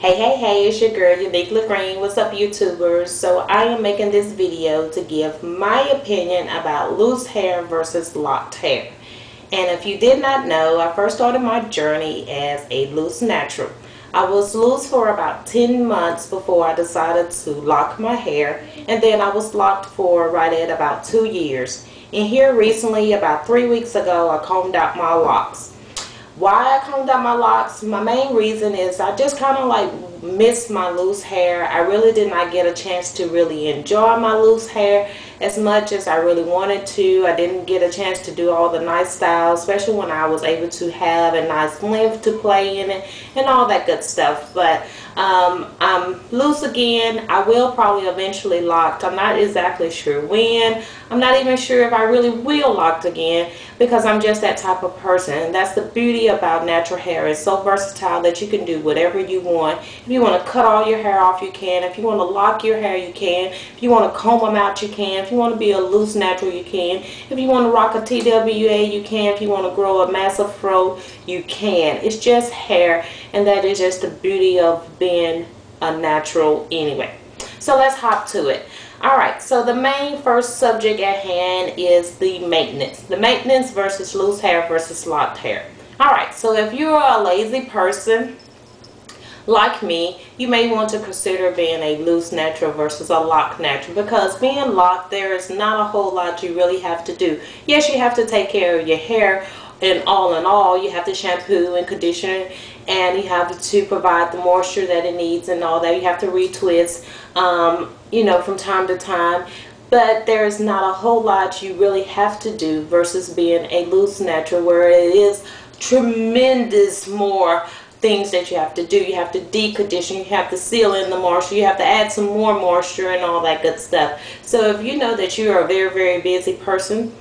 Hey, it's your girl, Uniquely Green. What's up, YouTubers? So I am making this video to give my opinion about loose hair versus locked hair. And if you did not know, I first started my journey as a loose natural. I was loose for about 10 months before I decided to lock my hair, and then I was locked for right at about 2 years. And here recently, about 3 weeks ago, I combed out my locks. Why I combed out my locks, my main reason is I just kind of like missed my loose hair. I really did not get a chance to really enjoy my loose hair as much as I really wanted to. I didn't get a chance to do all the nice styles, especially when I was able to have a nice length to play in it and all that good stuff. But I'm loose again. I will probably eventually lock. I'm not exactly sure when. I'm not even sure if I really will lock again, because I'm just that type of person. And that's the beauty about natural hair. It's so versatile that you can do whatever you want. If you want to cut all your hair off, you can. If you want to lock your hair, you can. If you want to comb them out, you can. If you want to be a loose natural, you can. If you want to rock a TWA, you can. If you want to grow a massive fro, you can. It's just hair, and that is just the beauty of being a natural anyway. So let's hop to it. Alright, so the main first subject at hand is the maintenance. The maintenance versus loose hair versus locked hair. Alright, so if you're a lazy person like me, you may want to consider being a loose natural versus a locked natural, because being locked, there is not a whole lot you really have to do. Yes, you have to take care of your hair, and all in all, you have to shampoo and condition it, and you have to provide the moisture that it needs and all that. You have to retwist, you know, from time to time. But there's not a whole lot you really have to do versus being a loose natural, where it is tremendous more things that you have to do. You have to decondition, you have to seal in the moisture, you have to add some more moisture and all that good stuff. So if you know that you are a very busy person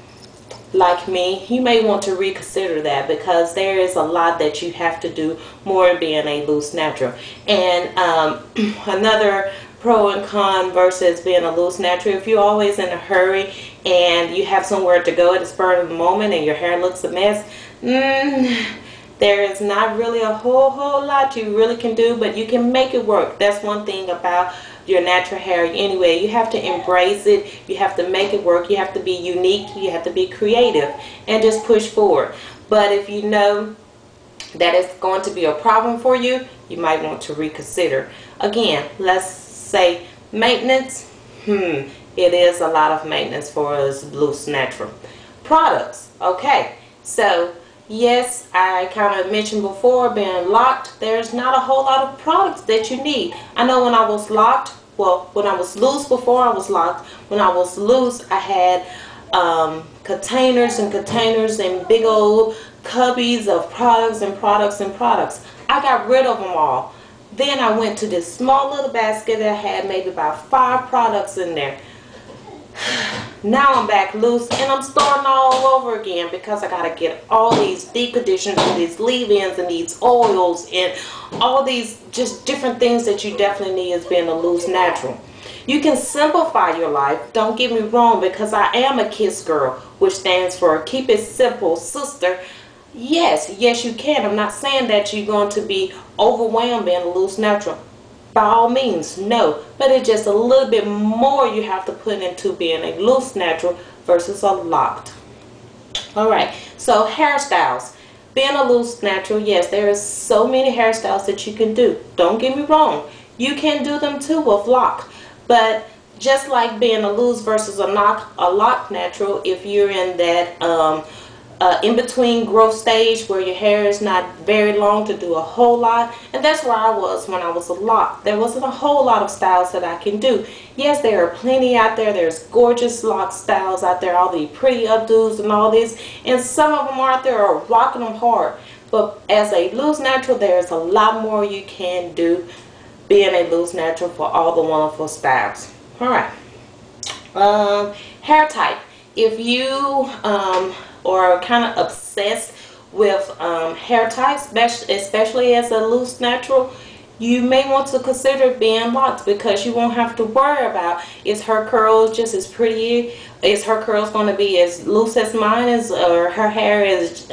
like me, you may want to reconsider that, because there is a lot that you have to do more being a loose natural. And another pro and con versus being a loose natural: if you're always in a hurry and you have somewhere to go at the spur of the moment and your hair looks a mess, there is not really a whole lot you really can do, but you can make it work. That's one thing about your natural hair anyway. You have to embrace it, you have to make it work, you have to be unique, you have to be creative, and just push forward. But if you know that it's going to be a problem for you, you might want to reconsider. Again, let's say maintenance. It is a lot of maintenance for us loose natural. Products. Okay, so yes, I kind of mentioned before, being locked, there's not a whole lot of products that you need. I know when I was locked, well, when I was loose before I was locked, when I was loose, I had containers and containers and big old cubbies of products and products and products. I got rid of them all. Then I went to this small little basket that had maybe about 5 products in there. Now I'm back loose, and I'm starting all over again, because I gotta get all these deep conditions and these leave-ins and these oils and all these just different things that you definitely need as being a loose natural. You can simplify your life, don't get me wrong, because I am a KISS girl, which stands for Keep It Simple Sister. Yes, you can. I'm not saying that you're going to be overwhelmed being a loose natural. By all means, no. But it's just a little bit more you have to put into being a loose natural versus a locked. Alright, so hairstyles. Being a loose natural, yes, there is so many hairstyles that you can do. Don't get me wrong. You can do them too with lock. But just like being a loose versus a locked natural, if you're in that in-between growth stage where your hair is not very long to do a whole lot, and that's where I was when I was a lock. There wasn't a whole lot of styles that I can do. Yes, there are plenty out there. There's gorgeous lock styles out there, all the pretty updos and all this, and some of them out there are rocking them hard. But as a loose natural, there's a lot more you can do being a loose natural for all the wonderful styles. Alright, hair type. If you or kind of obsessed with hair types, especially as a loose natural, you may want to consider being locked, because you won't have to worry about, is her curl just as pretty, is her curls going to be as loose as mine, or her hair as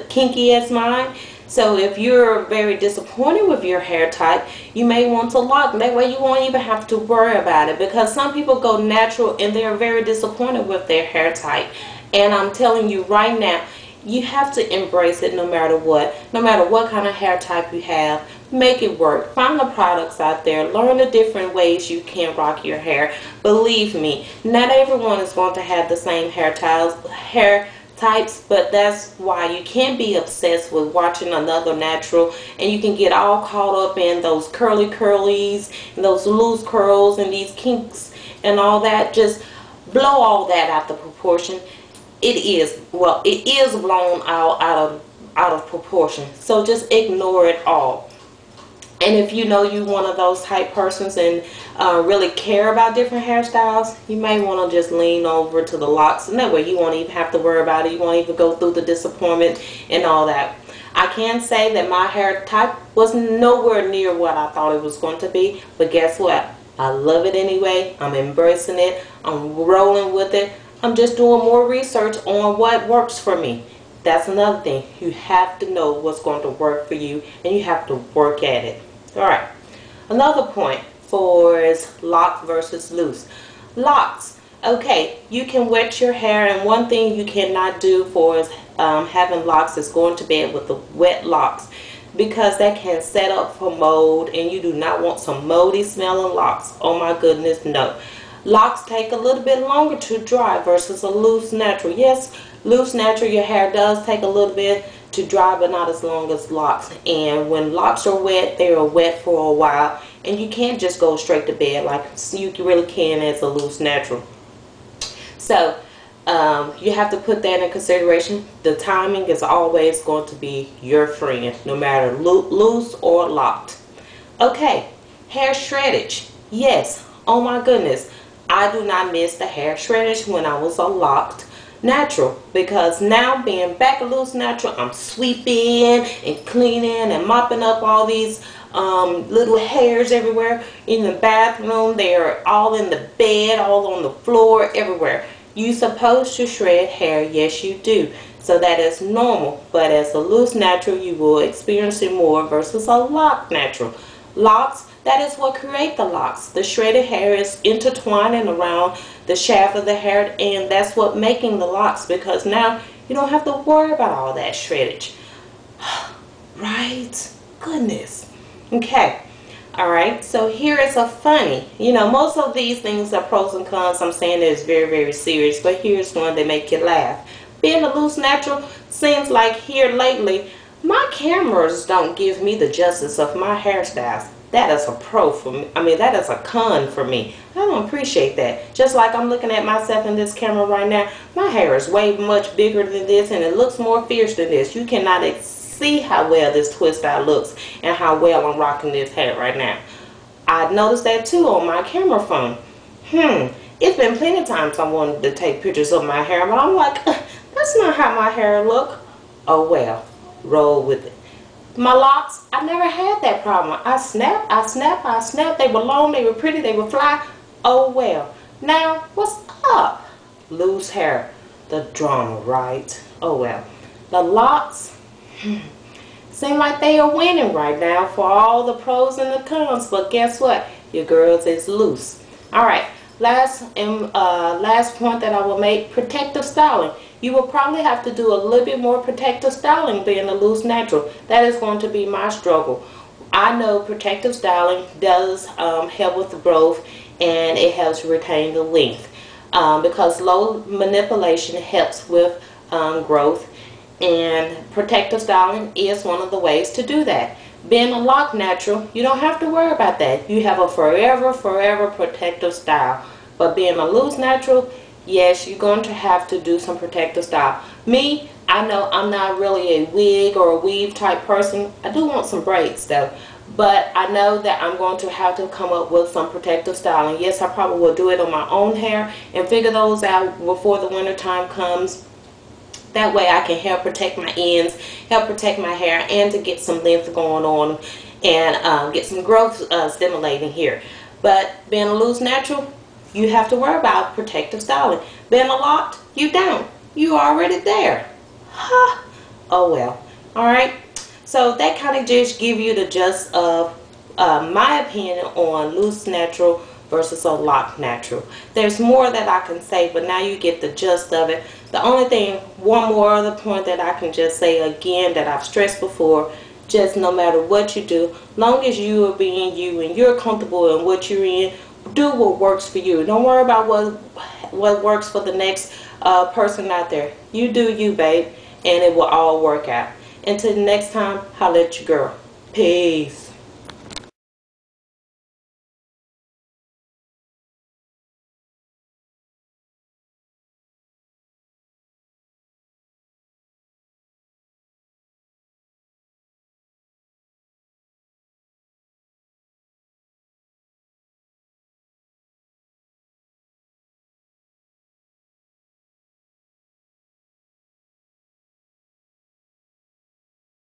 kinky as mine. So if you're very disappointed with your hair type, you may want to lock. That way you won't even have to worry about it, because some people go natural and they're very disappointed with their hair type. And I'm telling you right now, you have to embrace it no matter what. No matter what kind of hair type you have, make it work. Find the products out there. Learn the different ways you can rock your hair. Believe me, not everyone is going to have the same hair types, but that's why you can't be obsessed with watching another natural and you can get all caught up in those curlies and those loose curls and these kinks and all that. Just blow all that out of proportion. It is blown out of proportion, so just ignore it all. And if you know you're one of those type persons and really care about different hairstyles, you may want to just lean over to the locks, and that way you won't even have to worry about it. You won't even go through the disappointment and all that. I can say that my hair type was nowhere near what I thought it was going to be, but guess what? I love it anyway. I'm embracing it. I'm rolling with it. I'm just doing more research on what works for me. That's another thing. You have to know what's going to work for you, and you have to work at it. Alright, another point for is lock versus loose. Locks. Okay, you can wet your hair, and one thing you cannot do for is having locks is going to bed with the wet locks, because that can set up for mold, and you do not want some moldy smelling locks. Oh my goodness, no. Locks take a little bit longer to dry versus a loose natural. Yes, loose natural, your hair does take a little bit to dry, but not as long as locks. And when locks are wet, they are wet for a while, and you can't just go straight to bed like you really can as a loose natural. So you have to put that in consideration. The timing is always going to be your friend, no matter loose or locked. Okay, hair shreddage. Yes, oh my goodness, I do not miss the hair shreddage when I was a locked natural, because now being back a loose natural, I'm sweeping and cleaning and mopping up all these little hairs everywhere in the bathroom. They're all in the bed, all on the floor, everywhere. You supposed to shred hair, yes you do. So that is normal, but as a loose natural you will experience it more versus a locked natural. Locks, that is what create the locks. The shredded hair is intertwining around the shaft of the hair, and that's what making the locks, because now you don't have to worry about all that shreddage. Right? Goodness. Okay. Alright, so here is a funny, most of these things are pros and cons. I'm saying that it's very, very serious, but here's one that make you laugh. Being a loose natural, seems like here lately, my cameras don't give me the justice of my hairstyles. That is a pro for me. I mean, that is a con for me. I don't appreciate that. Just like I'm looking at myself in this camera right now, my hair is way much bigger than this, and it looks more fierce than this. You cannot see how well this twist out looks and how well I'm rocking this hair right now. I noticed that too on my camera phone. It's been plenty of times I wanted to take pictures of my hair, but I'm like, that's not how my hair look. Oh well, roll with it. My locks, I never had that problem. I snap. They were long, they were pretty, they would fly. Oh well. Now, what's up? Loose hair. The drama, right? Oh well. The locks, seem like they are winning right now for all the pros and the cons, but guess what? Your girls is loose. Alright, last point that I will make, protective styling. You will probably have to do a little bit more protective styling being a loose natural. That is going to be my struggle. I know protective styling does help with the growth, and it helps retain the length, because low manipulation helps with growth, and protective styling is one of the ways to do that. Being a lock natural, you don't have to worry about that. You have a forever protective style. But being a loose natural, yes, you're going to have to do some protective style. Me, I know I'm not really a wig or a weave type person. I do want some braids though. But I know that I'm going to have to come up with some protective styling. Yes, I probably will do it on my own hair and figure those out before the winter time comes. That way I can help protect my ends, help protect my hair, and to get some length going on and get some growth stimulating here. But being a loose natural, you have to worry about protective styling. Being a locked, you don't. You already there. Huh. Oh well. Alright. So that kind of just give you the gist of my opinion on loose natural versus a lock natural. There's more that I can say, but now you get the gist of it. The only thing, one more other point that I can just say again that I've stressed before, just no matter what you do, long as you are being you and you're comfortable in what you're in, do what works for you. Don't worry about what works for the next person out there. You do you, babe, and it will all work out. Until next time, holla at your girl. Peace.